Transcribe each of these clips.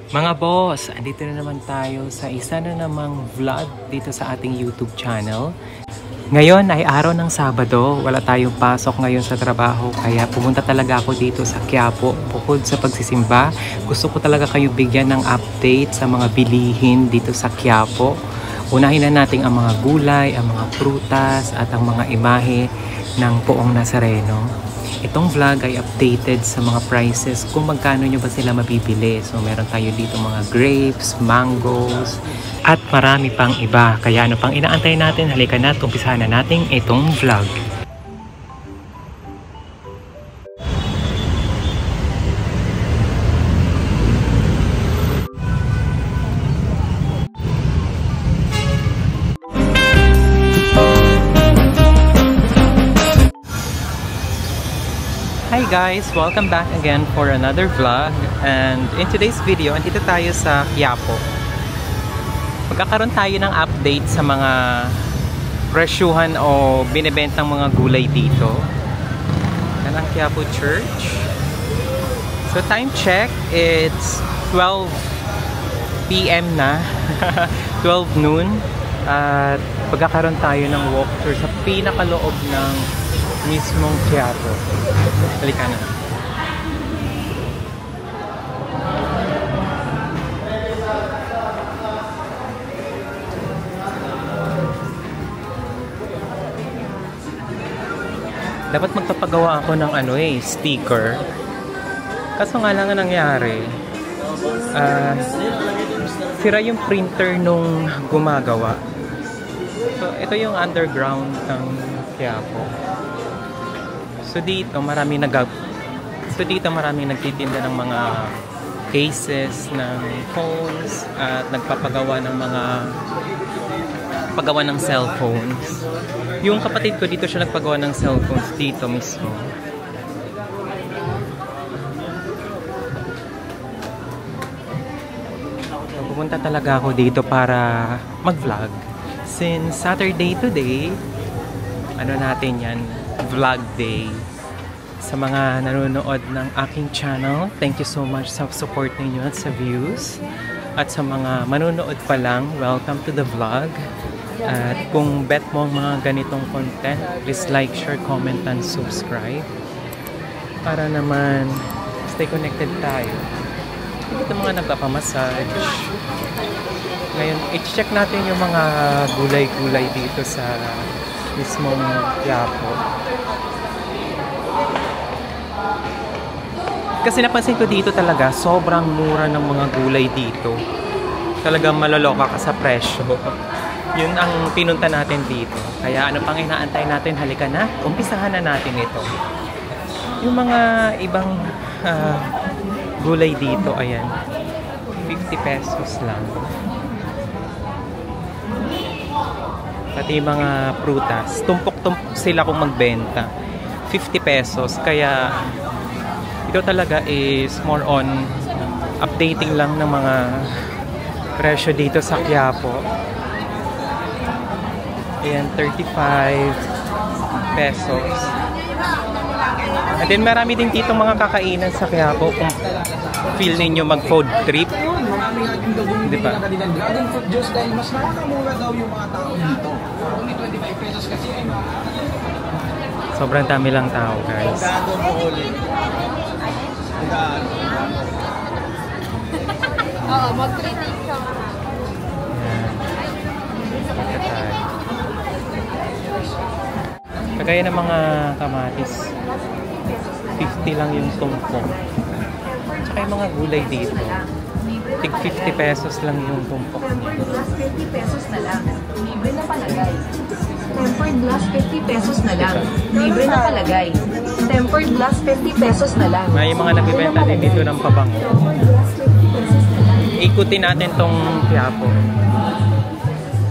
Mga boss, andito na naman tayo sa isa na namang vlog dito sa ating YouTube channel. Ngayon ay araw ng Sabado, wala tayong pasok ngayon sa trabaho kaya pumunta talaga ako dito sa Quiapo. Bukod sa pagsisimba, gusto ko talaga kayo bigyan ng update sa mga bilihin dito sa Quiapo. Unahin na natin ang mga gulay, ang mga prutas at ang mga imahe ng Poong Nazareno. Itong vlog ay updated sa mga prices kung magkano nyo ba sila mabibili. So meron tayo dito mga grapes, mangoes, at marami pang iba. Kaya ano pang inaantay natin? Halika na at umpisahan na natin itong vlog. Hi guys! Welcome back again for another vlog, and in today's video, andito tayo sa Quiapo. Magkakaroon tayo ng update sa mga presyuhan o binibentang mga gulay dito. Yan ang Quiapo Church. So time check, it's 12 PM na, 12 noon, at magkakaroon tayo ng walkthrough sa pinakaloob ng mismong Quiapo. Halika na. Dapat magpapagawa ako ng sticker. Kaso nga lang ang nangyari, sira yung printer nung gumagawa. So ito yung underground ng Quiapo. So dito maraming nagtitinda ng mga cases ng phones at nagpapagawa ng ng cellphones. Yung kapatid ko dito siya nagpagawa ng cellphones dito mismo. So, pupunta talaga ako dito para mag-vlog. Since Saturday today, natin yan, vlog day. Sa mga nanonood ng aking channel, thank you so much sa support ninyo at sa views. At sa mga manonood pa lang, welcome to the vlog. At kung bet mo mga ganitong content, please like, share, comment, and subscribe. Para naman stay connected tayo. Ito mga nagpapamassage. Ngayon, i-check natin yung mga gulay-gulay dito sa mismong Quiapo. Kasi napansin ko dito talaga, sobrang mura ng mga gulay dito. Talagang maloloka ka sa presyo. Yun ang pinunta natin dito. Kaya ano pang inaantay natin? Halika na, umpisahan na natin ito. Yung mga ibang gulay dito, ayan, 50 pesos lang. Pati mga prutas, tumpok-tumpok sila kung magbenta. 50 pesos. Kaya ito talaga is more on updating lang ng mga presyo dito sa Quiapo. Ayan, 35 pesos. And then marami din dito mga kakainan sa Quiapo kung feel ninyo mag-food trip. Di ba? Dragon fruit juice dahil mas makakamura daw yung mga tao dito. Only 25 pesos kasi ay sobrang dami lang tao, guys. Oo, mag-treating ka. Kagaya ng mga kamatis, 50 lang yung tumpok. Tsaka yung mga gulay dito, tig 50 pesos lang yung tumpok. Tempered glass, 50 pesos na lang. Libre na palagay. Tempered glass, 50 pesos na lang. Libre na palagay. Tempered glass, 50 pesos na lang. May mga nagbibenta din dito ng pabango. Ikutin natin tong Quiapo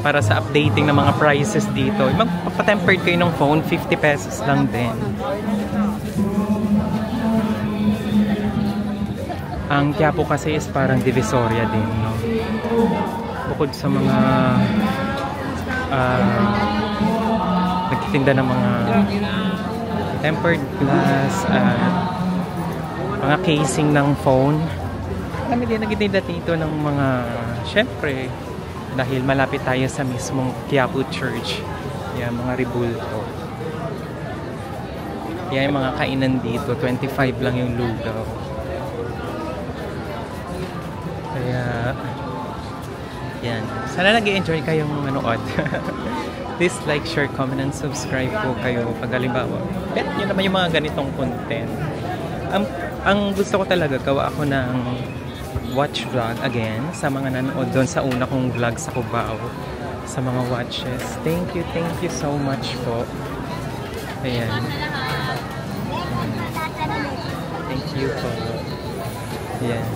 para sa updating ng mga prices dito. Magpapatempered kayo ng phone, 50 pesos lang din. Ang Quiapo kasi is parang divisoria din, no? Bukod sa mga nagtitinda ng mga tempered glass, mga casing ng phone, marami din nagtitinda dito ng mga, syempre, dahil malapit tayo sa mismong Quiapo Church. Yan, mga rebulto. Yan yung mga kainan dito. 25 lang yung lugaw. Kaya, yan. Sana nag-i-enjoy kayong manood. Please like, share, comment, and subscribe po kayo pag halimbawa. Bet nyo naman yung mga ganitong content. Ang gusto ko talaga, gawa ako ng watch vlog again sa mga nanood doon sa una kong vlog sa Cubao. Sa mga watches. Thank you so much po. Ayan. Thank you po. Ayan.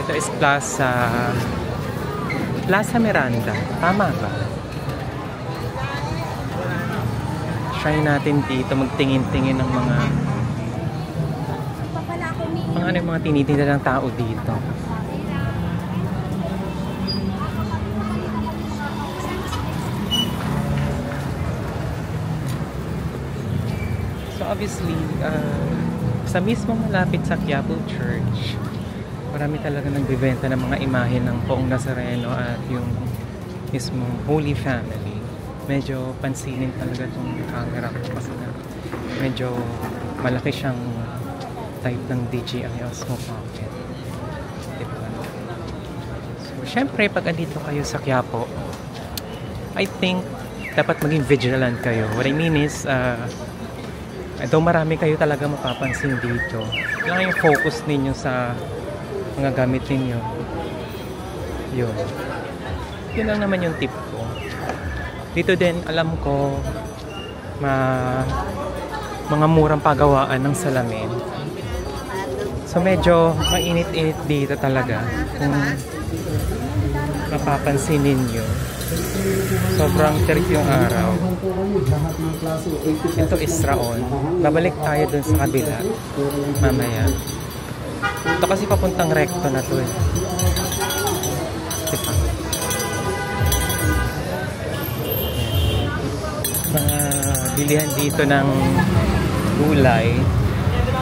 Ito is Plaza Miranda. Tama ba? Try natin dito magtingin-tingin ng mga ano yung mga tinitinda ng tao dito. So obviously, sa mismong malapit sa Quiapo Church, marami talaga nagbibenta ng mga imahe ng Poong Nazareno at yung mismong Holy Family. Medyo pansinin talaga itong camera ko kasi na medyo malaki siyang type ng DJI Osmo Pocket. Diba? So, syempre, pag andito kayo sa Quiapo, I think dapat maging vigilant kayo. What I mean is, daw marami kayo talaga mapapansin dito. Kailangan yung focus ninyo sa mga gamit ninyo. Yun. Yun lang naman yung tip ko. Dito din, alam ko, mga murang pagawaan ng salamin. So medyo mainit-init dito talaga. Kung mapapansin ninyo, sobrang terik yung araw. Ito is Raon. Babalik tayo dun sa kabila mamaya. Ito kasi papuntang recto na to eh. Diba? Mga bilihan dito ng gulay,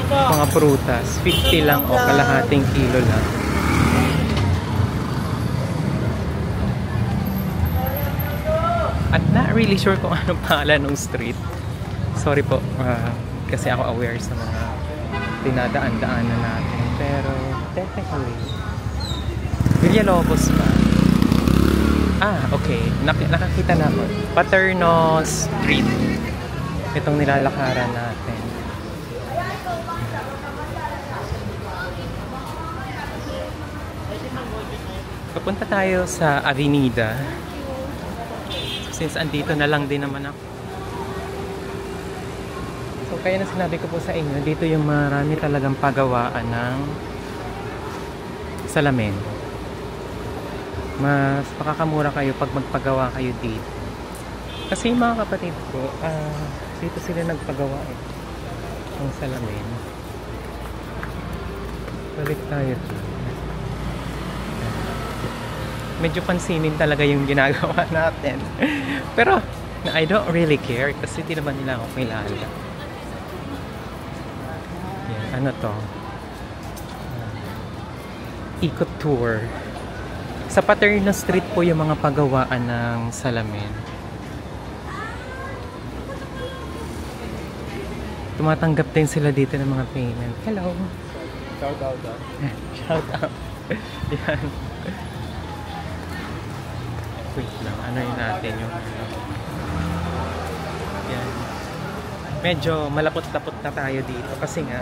mga prutas, 50 lang o kalahating kilo lang. At not really sure kung anong pangalan ng street. Sorry po, kasi ako aware sa mga dinadaan-daanan natin. Pero technically, Villalobos ba? Okay. Nakakita na ako. Paterno Street. Itong nilalakaran natin. Papunta tayo sa Avenida. Since andito na lang din naman ako. So kaya na sinabi ko po sa inyo, dito yung marami talagang pagawaan ng salamin. Mas makakamura kayo pag magpagawa kayo dito. Kasi yung mga kapatid ko, dito sila nagpagawa ng salamin. Balik tayo dito. Medyo pansinin talaga yung ginagawa natin. Pero, I don't really care kasi di naman nila ako kilala. Yan, ano to? Ikot tour. Sa Paterno Street po yung mga pagawaan ng salamin. Tumatanggap din sila dito ng mga payment. Hello! Shout out. Shout out. Yan. Wait lang, ano yun natin yung yan. Medyo malapot-lapot na tayo dito kasi nga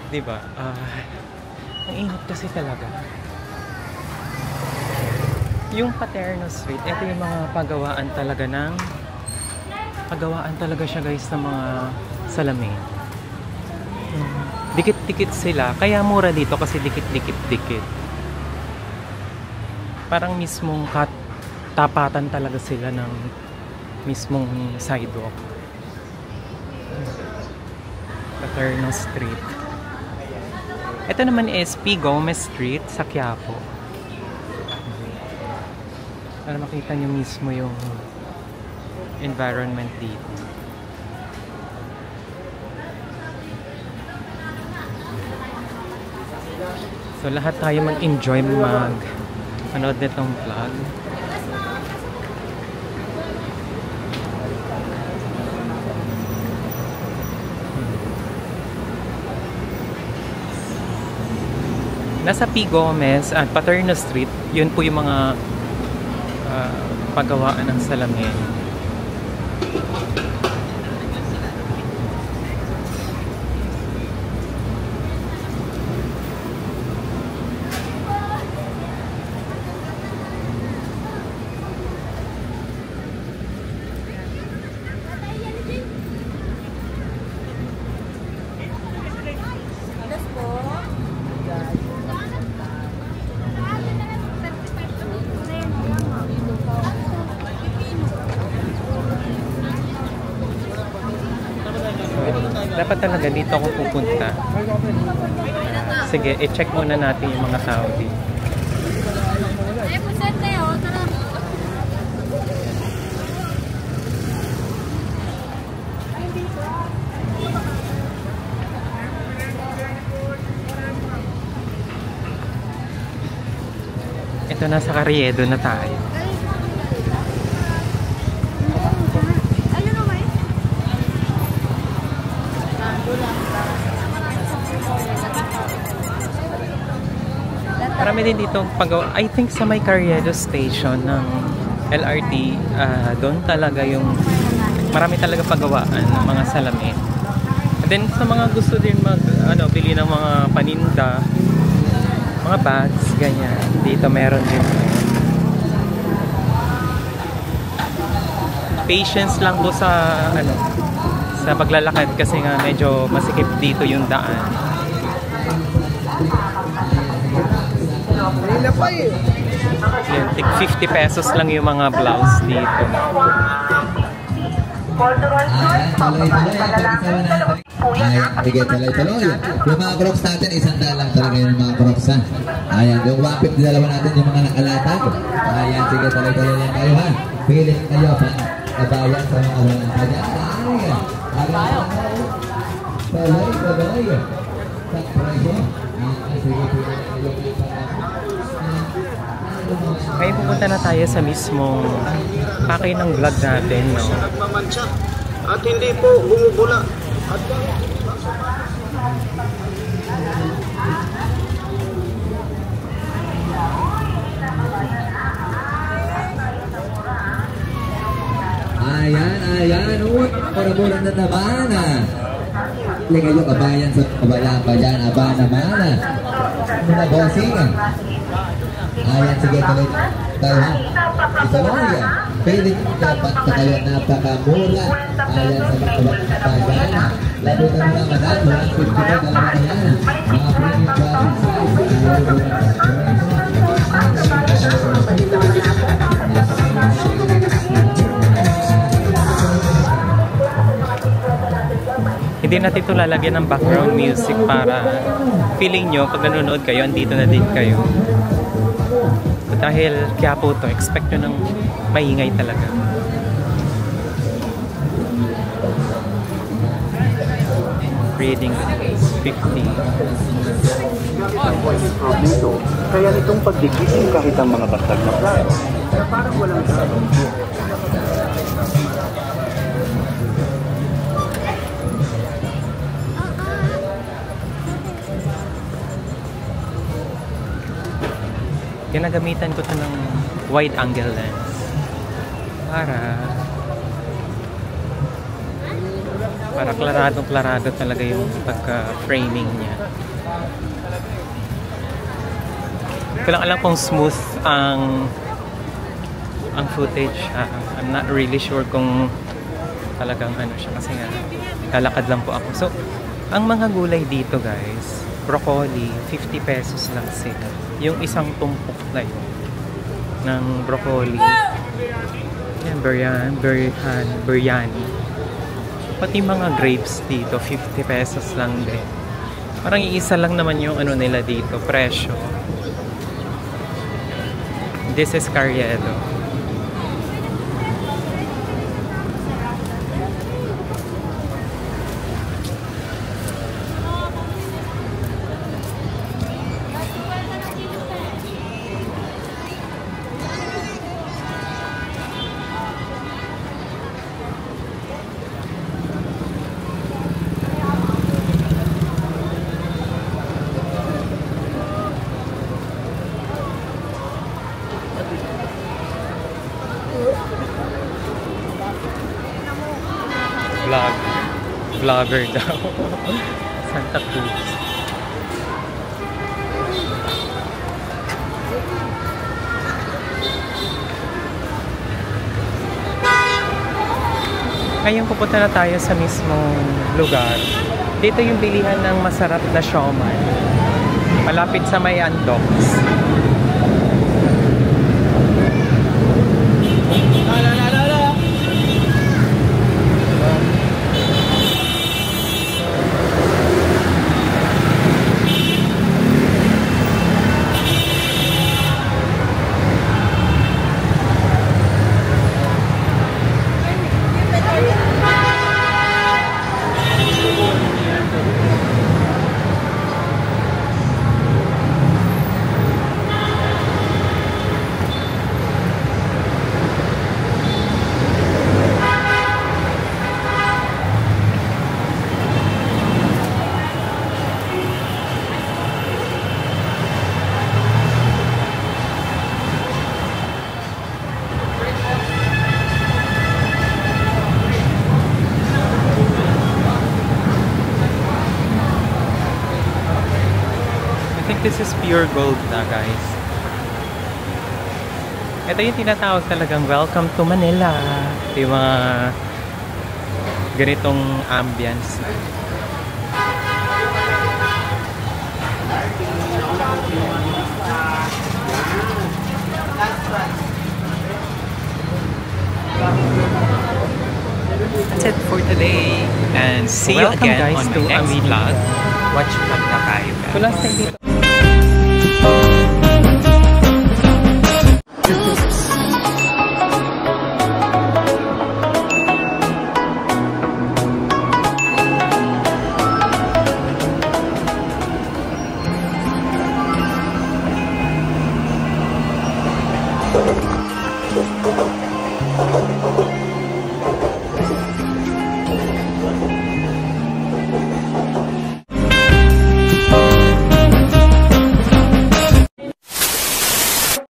diba, ang init kasi talaga. Yung Paterno Street, ito yung mga pagawaan talaga siya guys ng mga salamin. Dikit-dikit sila, kaya mura dito kasi dikit-dikit. Parang mismong tapatan talaga sila ng mismong sidewalk. Paterno Street. Ito naman is P. Gomez Street sa Quiapo. Para makita nyo mismo yung environment dito. So lahat tayo mag-enjoy manood nitong vlog. Nasa P. Gomez at Paterno Street, yun po yung mga paggawaan ng salamin. Dapat talaga dito ako pupunta. Sige, i-check muna natin yung mga tao dito. Ito, nasa Carriedo na tayo. Marami din dito pagawa. I think sa may Carriedo station ng LRT, doon talaga yung marami talaga pagawaan ng mga salamin. And then sa mga gusto din bili ng mga paninda, mga bags, ganyan. Dito meron din. Patience lang po sa sa paglalakad kasi nga medyo masikip dito yung daan. Yan, tig 50 pesos lang yung mga blouse dito. Sige, tuloy-tuloy. Yung mga crocs natin, 100 lang talaga yung mga crocs, ha? Ayan, yung 150 dalawa natin, yung mga nakalatag. Ayan, sige, tuloy-tuloy lang kayo, ha? Pilit kayo, ha? Kabayan sa mga walang kanya. Ayan, tuloy-tuloy. Sakpray ko. Sige, pilit kayo. Ngayon pupunta na tayo sa mismong pakay ng vlog natin, no? Nagmamansya at hindi po bumubula. At ayan. Mura-mura na naman, ha? Hindi kayo kabayan sa kabayan, aba naman, ha? Muna bossing, ha? Ayan, sige, tuloy tayo, ha? Ituloy, ha? Pilit dapat na kayo napakamura. Ayan, sa kabayan, ha? Labutan mo lang agad, 150 pa, dalawa na yan. Mga premium traffic Hindi natin ito lalagyan ng background music para feeling nyo pag nanonood kayo, andito na din kayo. Dahil kaya po ito, expect nyo ng maingay talaga. Reading 50. Dito, kaya nitong pagdigising kahit ang mga basag na plano na parang walang tao. Ginagamitan ko ito ng wide angle lens para klarado talaga yung pagka-framing niya. Hindi ko lang alam kung smooth ang footage. I'm not really sure kung talagang siya kasi nga lalakad lang po ako. So, ang mga gulay dito guys, broccoli, 50 pesos lang sila. Yung isang tumpok na yun ng broccoli. Yan, biryani. Pati mga grapes dito, 50 pesos lang din. Parang iisa lang naman yung nila dito, presyo. This is Carriedo. vlogger daw. Santa Cruz. Ngayon pupunta na tayo sa mismong lugar. Dito yung bilihan ng masarap na siomai. Malapit sa may Andox. This is pure gold na, guys. Ito yung tinatawag talagang welcome to Manila. Yung mga ganitong ambience na. That's it for today. And see you again on my next vlog. Watch vlog na tayo, guys.